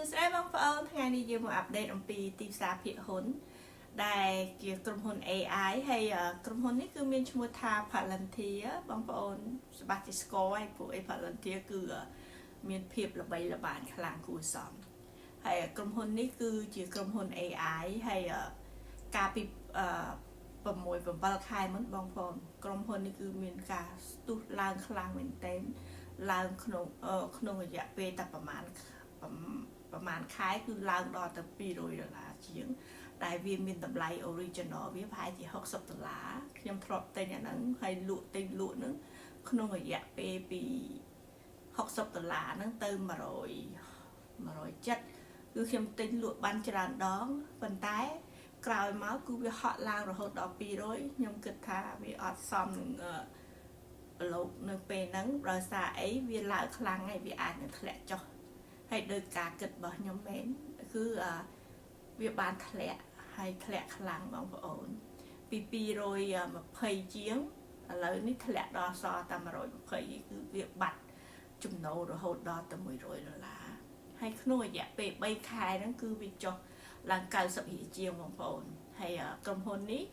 គឺស្អីបងប្អូនថ្ងៃនេះយើងមកអាប់ដេតអំពីទីផ្សារភាគហ៊ុនដែលជាក្រុមហ៊ុន AI ហើយក្រុមហ៊ុននេះគឺមានឈ្មោះថា Palantir បងប្អូនច្បាស់ជាស្គាល់ហើយព្រោះ Palantir គឺមានភាពល្បីល្បាញខ្លាំងគួរសមហើយក្រុមហ៊ុននេះគឺជាក្រុមហ៊ុន AI ហើយកាលពី6-7 ខែមុនបងប្អូនក្រុមហ៊ុននេះគឺមានការស្ទុះឡើងខ្លាំងមែនទែនឡើងក្នុងរយៈពេលតែប្រហែលខែគឺឡើងដល់ទៅ$200ជាងដែលវាមានតម្លៃ original វាប្រហែលជា$60ខ្ញុំធ្លាប់ទិញអាហ្នឹងហើយលក់ហ្នឹងក្នុងរយៈពេលពី$60ហ្នឹងទៅ170គឺខ្ញុំទិញលក់បានច្រើនដងប៉ុន្តែក្រោយមកគឺវាហក់ឡើងរហូតដល់200ខ្ញុំគិតថាវាអត់សមនឹងប្រឡូកនៅពេលហ្នឹងដោយសារអីវាឡើងខ្លាំងហើយវាអាចនឹងធ្លាក់ចុះហើយដោយការគិតរបស់ខ្ញុំមែនគឺវាបានធ្លាក់ហើយធ្លាក់ខ្លាំងបងប្អូនពី220ជាងឥឡូវនេះធ្លាក់ដល់សល់តែ120គឺវាបាត់ចំណូលរហូតដល់ទៅ$100ហើយក្នុងរយៈពេល3ខែហ្នឹងគឺវាចុះឡើង90%ជាងបងប្អូនហើយក្រុមហ៊ុននេះ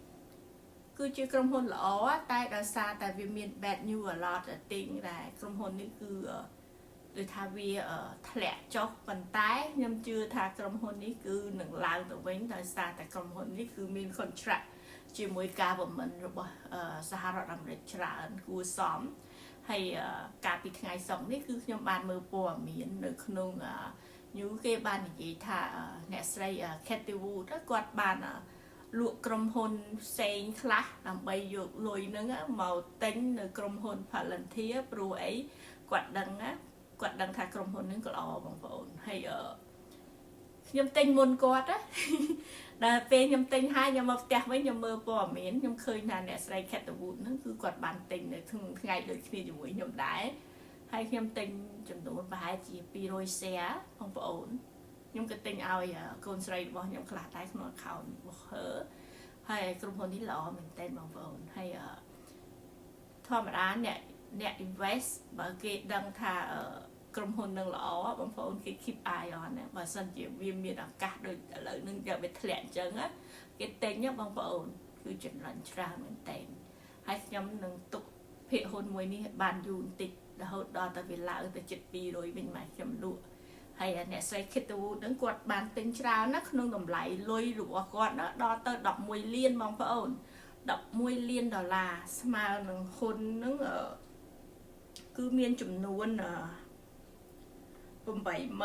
គឺជាក្រុមហ៊ុនល្អតែដោយសារតែវាមាន bad news a lot ទីងដែរក្រុមហ៊ុននេះគឺដូចថាវាធ្លាក់ចុះប៉ុន្តែខ្ញុំជឿថាក្រុមហ៊ុននេះគឺនឹងឡើងទៅវិញដោយសារតែក្រុមហ៊ុននេះគឺមាន contract ជាមួយ government របស់សហរដ្ឋអាមេរិកច្រើនគួរសមហើយកាលពីថ្ងៃសុក្រនេះគឺខ្ញុំបានមើលព័ត៌មាននៅក្នុងNew គេបាននិយាយថាអ្នកស្រី Katie Wood គាត់បានលក់ក្រុមហ៊ុនផ្សេងខ្លះដើម្បីយកលុយហ្នឹងមកទិញនៅក្រុមហ៊ុន Palantir ព្រោះអីគាត់ដឹងថាក្រុមហ៊ុនហ្នឹងក៏ល្អបងប្អូនហើយខ្ញុំទិញមុនគាត់ដល់ពេលខ្ញុំទិញហើយខ្ញុំមកផ្ទះវិញខ្ញុំមើលព័ត៌មានខ្ញុំឃើញថាអ្នកស្រី Katie Wood ហ្នឹងគឺគាត់បានទិញនៅថ្ងៃដូចគ្នាជាមួយខ្ញុំដែរហើយខ្ញុំទិញចំនួនប្រហែលជា200 share បងប្អូនខ្ញុំក៏ទិញឲ្យកូនស្រីរបស់ខ្ញុំខ្លះដែរក្នុង account របស់ហើយក្រុមហ៊ុននេះល្អមែនទែនបងប្អូនហើយធម្មតាអ្នក invest បើគេដឹងថាក្រុមហ៊ុននឹងល្អបងប្អូនគេ keep eye on ណាបើសិនជាវាមានឱកាសដូចឥឡូវនឹងវាធ្លាក់អញ្ចឹងគេទិញបងប្អូនគឺចំណេញច្រើនមែនទែនហើយខ្ញុំនឹងទុកភាគហ៊ុនមួយនេះបានយូរបន្តិចរហូតដល់តែវាឡើងទៅជិត200វិញមកខ្ញុំលក់ហើយអ្នកស្រី Katie Wood ហ្នឹងគាត់បានទិញច្រើនណាក្នុងតម្លៃលុយរបស់គាត់ណាដល់ទៅ11លានបងប្អូន$11លានស្មើនឹងហ៊ុនហ្នឹងគឺមានចំនួន80000